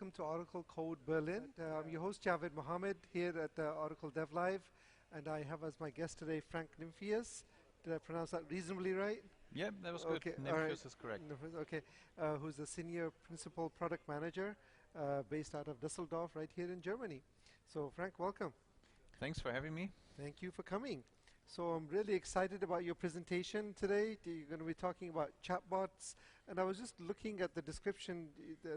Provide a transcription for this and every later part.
welcome to Oracle Code Berlin. I'm your host, Javed Mohammed, here at Oracle DevLive, and I have as my guest today Frank Nimphius. Did I pronounce that reasonably right? Yeah, that was good. Okay, Nimphius is correct. Okay, who's the Senior Principal Product Manager based out of Düsseldorf, right here in Germany. So, Frank, welcome. Thanks for having me. Thank you for coming. So I'm really excited about your presentation today. You're going to be talking about chatbots, and I was just looking at the description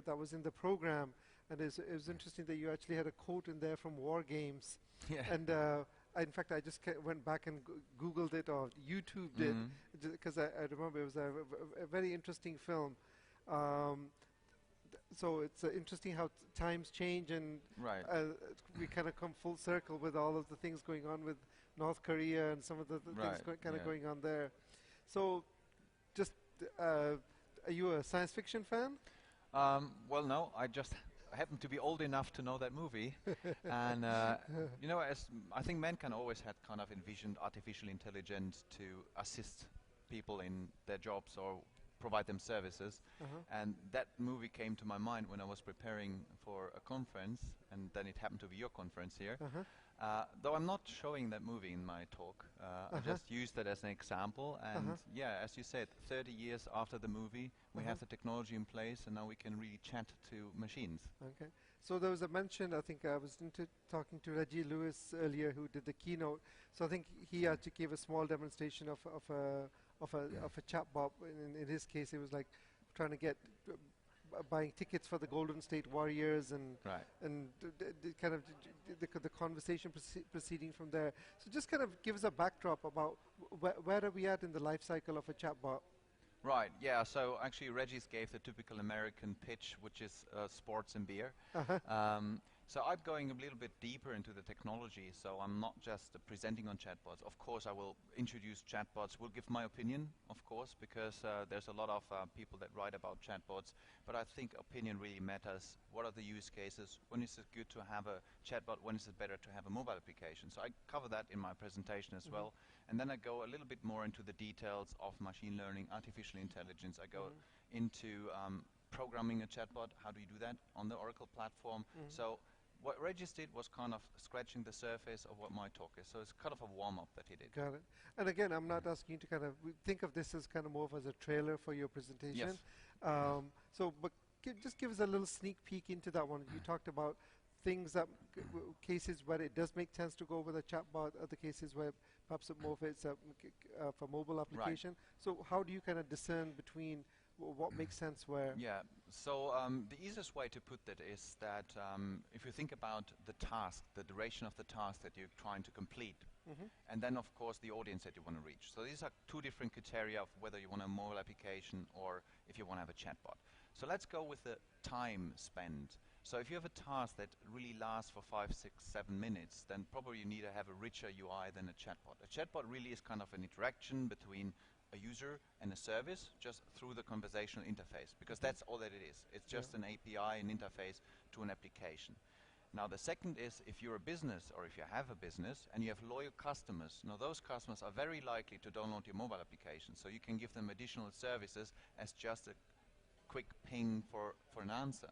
that was in the program, and it was interesting that you actually had a quote in there from War Games. Yeah. And in fact, I just went back and Googled it or YouTubed it, because I remember it was a very interesting film. So it's interesting how times change, and we kind of come full circle with all of the things going on with North Korea and some of the things kind of going on there. So, just are you a science fiction fan? Well, no, I just happen to be old enough to know that movie, and you know, as I think mankind always had kind of envisioned artificial intelligence to assist people in their jobs or provide them services, and that movie came to my mind when I was preparing for a conference, and then it happened to be your conference here. Though I'm not showing that movie in my talk, I just used that as an example, and yeah, as you said, 30 years after the movie, we have the technology in place, and now we can really chat to machines. Okay. So there was a mention, I think I was talking to Reggie Lewis earlier, who did the keynote. So I think he actually gave a small demonstration of a chatbot. In his case, it was like trying to get buying tickets for the Golden State Warriors, and kind of the conversation proceeding from there. So just kind of give us a backdrop about where are we at in the life cycle of a chatbot. Right, yeah, so actually Reggie's gave the typical American pitch, which is sports and beer. So I'm going a little bit deeper into the technology, so I'm not just presenting on chatbots. Of course, I will introduce chatbots, will give my opinion, of course, because there's a lot of people that write about chatbots, but I think opinion really matters. What are the use cases? When is it good to have a chatbot? When is it better to have a mobile application? So I cover that in my presentation as well, and then I go a little bit more into the details of machine learning, artificial intelligence. I go into programming a chatbot. How do you do that on the Oracle platform? So what Regis did was kind of scratching the surface of what my talk is. So it's kind of a warm-up that he did. Got it. And again, I'm not asking you to kind of think of this as kind of more of as a trailer for your presentation. Yes. But just give us a little sneak peek into that one. You talked about things that cases where it does make sense to go with a chatbot, other cases where perhaps it more fits for mobile application. So how do you kind of discern between what makes sense where? Yeah, so the easiest way to put that is that if you think about the task, the duration of the task that you're trying to complete, and then of course the audience that you want to reach. So these are two different criteria of whether you want a mobile application or if you want to have a chatbot. So let's go with the time spent. So if you have a task that really lasts for 5, 6, 7 minutes, then probably you need to have a richer UI than a chatbot. A chatbot really is kind of an interaction between a user and a service just through the conversational interface, because that's all that it is. It's just an API, an interface to an application. Now the second is, if you're a business or if you have a business and you have loyal customers, now those customers are very likely to download your mobile application, so you can give them additional services as just a quick ping for an answer.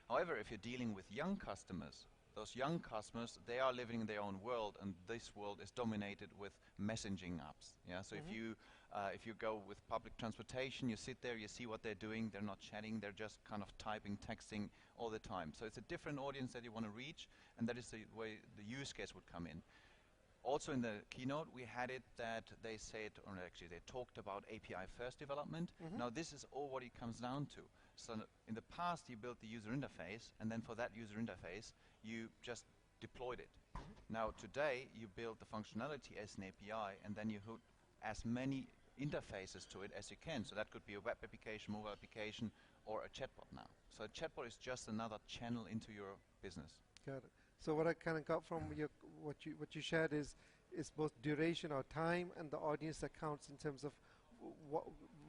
However, if you're dealing with young customers, those young customers, they are living in their own world, and this world is dominated with messaging apps. Yeah, so if you go with public transportation, you sit there, you see what they're doing. They're not chatting; they're just kind of typing, texting all the time. So it's a different audience that you want to reach, and that is the way the use case would come in. Also in the keynote, we had it that they said, or actually they talked about API first development. Now this is all what it comes down to. So in the past, you built the user interface, and then for that user interface, you just deployed it. Now today, you build the functionality as an API, and then you hook as many interfaces to it as you can. So that could be a web application, mobile application, or a chatbot now. So a chatbot is just another channel into your business. Got it. So what I kind of got from what you shared is both duration or time and the audience that counts in terms of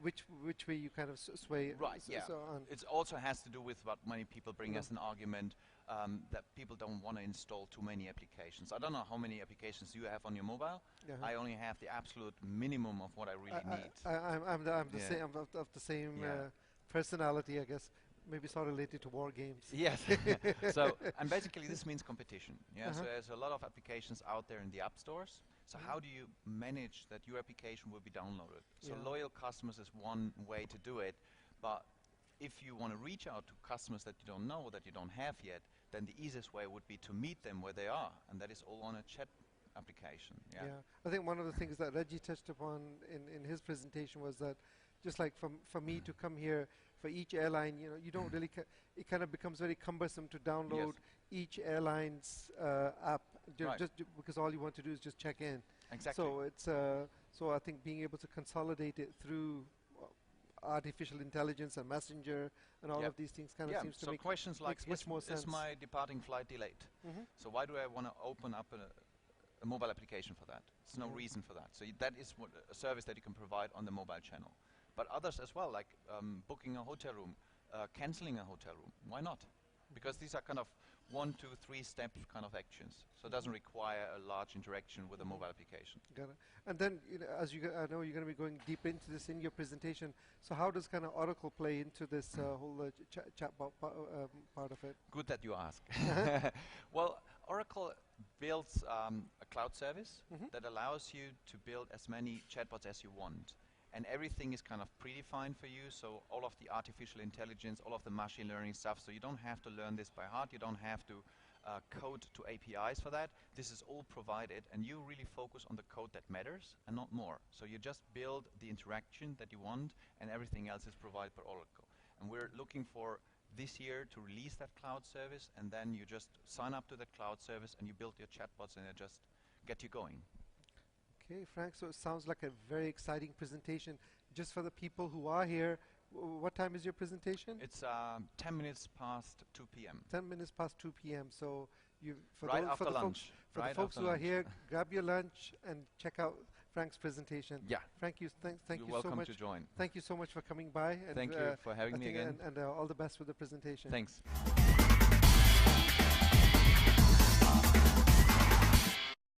which way you kind of sway. Right. Yeah. It also has to do with what many people bring as an argument, that people don't want to install too many applications. I don't know how many applications you have on your mobile. I only have the absolute minimum of what I really need. I'm the same. I'm of the same personality, I guess. Maybe it's all related to war games. Yes. So, and basically this means competition. Yeah. So there's a lot of applications out there in the app stores. So how do you manage that your application will be downloaded? So loyal customers is one way to do it, but if you want to reach out to customers that you don't know, that you don't have yet, then the easiest way would be to meet them where they are, and that is all on a chat application. Yeah. I think one of the things that Reggie touched upon in his presentation was that just like for me to come here, for each airline, you don't really, it kind of becomes very cumbersome to download each airline's app, just because all you want to do is just check in. Exactly. So it's, so I think being able to consolidate it through artificial intelligence and messenger and all of these things kind of seems to make questions like, much more sense. Is my departing flight delayed? So why do I want to open up a mobile application for that? There's no reason for that. So that is a service that you can provide on the mobile channel. But others as well, like booking a hotel room, canceling a hotel room. Why not? Because these are kind of 1, 2, 3 step kind of actions. So it doesn't require a large interaction with a mobile application. Got it. And then, as I know you're going to be going deep into this in your presentation. So how does kind of Oracle play into this whole chatbot part of it? Good that you ask. Well, Oracle builds a cloud service that allows you to build as many chatbots as you want. And everything is kind of predefined for you, so all of the artificial intelligence, all of the machine learning stuff, so you don't have to learn this by heart, you don't have to code to APIs for that. This is all provided, and you really focus on the code that matters and not more. So you just build the interaction that you want, and everything else is provided by Oracle. And we're looking for this year to release that cloud service, and then you just sign up to that cloud service, and you build your chatbots, and they just get you going. Okay, Frank, so it sounds like a very exciting presentation. Just for the people who are here, what time is your presentation? It's 10 minutes past 2 p.m. 10 minutes past 2 p.m. So for right those, after for the lunch. folks, for the folks who are here, grab your lunch and check out Frank's presentation. Yeah. Frank, thank you so much. You're welcome to join. Thank you so much for coming by. And thank you for having me again. And all the best with the presentation. Thanks.